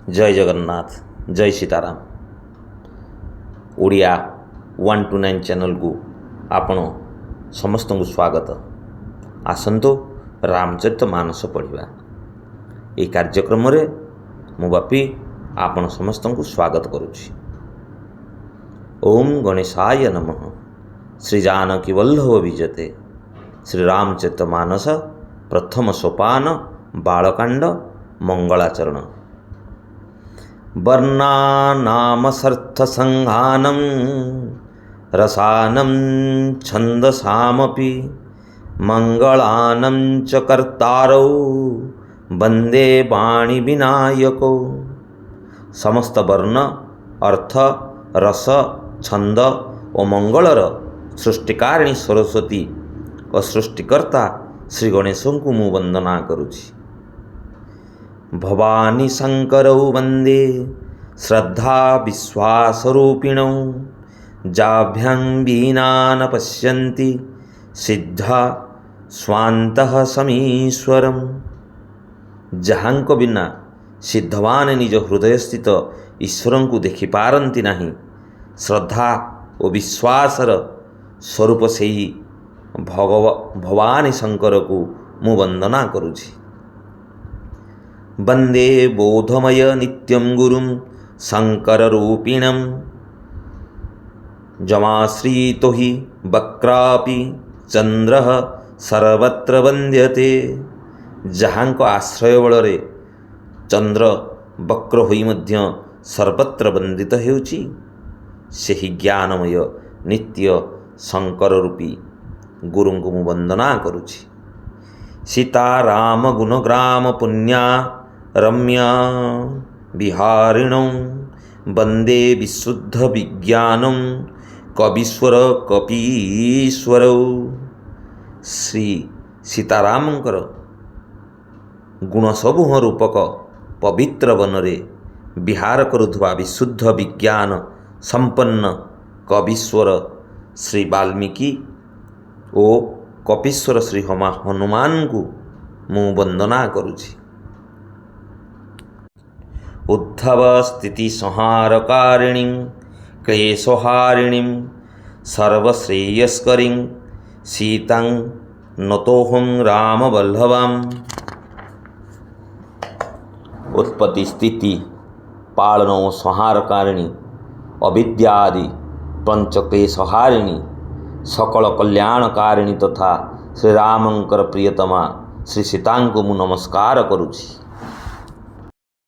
जय जगन्नाथ, जय सीताराम। ओडिया 129 चैनल को आपण समस्त को स्वागत। आसंतो रामचरितमानस पढ़ा। ये कार्यक्रम रे मु बापी आपण समस्त को स्वागत करुछि। ओम गणेशाय नमः। श्री जानकी वल्लभ विजते। श्री रामचरितमानस प्रथम सोपान बालकांड मंगलाचरण। वर्णानामसर्थसंहानं रसानं छन्दसामपि मंगलानं च कर्तारौ वंदे वाणी विनायको। समस्त वर्ण अर्थ रस छंद और मंगलर सृष्टिकारिणी सरस्वती और सृष्टिकर्ता श्री गणेश को मु वंदना करुछि। भवानी शंकरौ वंदे श्रद्धा विश्वासरूपिणौ। जाभ्यां वीणा न पश्यन्ति सिद्धा स्वान्तः समीश्वरम्। जहाँको बिना सिद्धवान निज हृदय स्थित ईश्वर को देखि पारंती नहीं। श्रद्धा और विश्वासर स्वरूप से ही भवानी शंकर को मु वंदना करुछि। वंदे बोधमय नित्यं गुरुं शंकर रूपिणं। जमाश्रितो हि वक्रापि चंद्रः सर्वत्र वंद्यते। जहाँ को आश्रय बल चंद्र वक्र होई मध्य सर्वत्र वंदित हेउछि। सेहि ज्ञानमय नित्य शंकर रूपी गुरु को मु वंदना करुछि। सीताराम गुणग्राम पुण्या रम्या विहारिणौ। वंदे विशुद्ध विज्ञानं कवीश्वर कपीश्वरौ। श्री सीतारामंकर गुण समूह रूपक पवित्र वनरे विहार करुवा विशुद्ध विज्ञान संपन्न कवीश्वर श्री वाल्मीकि ओ कपीश्वर श्री हनुमान को मु वंदना करुछि। उद्धव स्थिति संहारकारिणी क्लेशहारिणी सर्वश्रेयस्करीं सीतां नतोऽहं रामवल्लभाम्। उत्पत्ति स्थिति पालन संहारकारिणी अविद्यादि पंचक्लेशहारिणी सकल कल्याणकारिणी तथा श्रीरामंकर प्रियतमा श्री सीता को मु नमस्कार करुछि।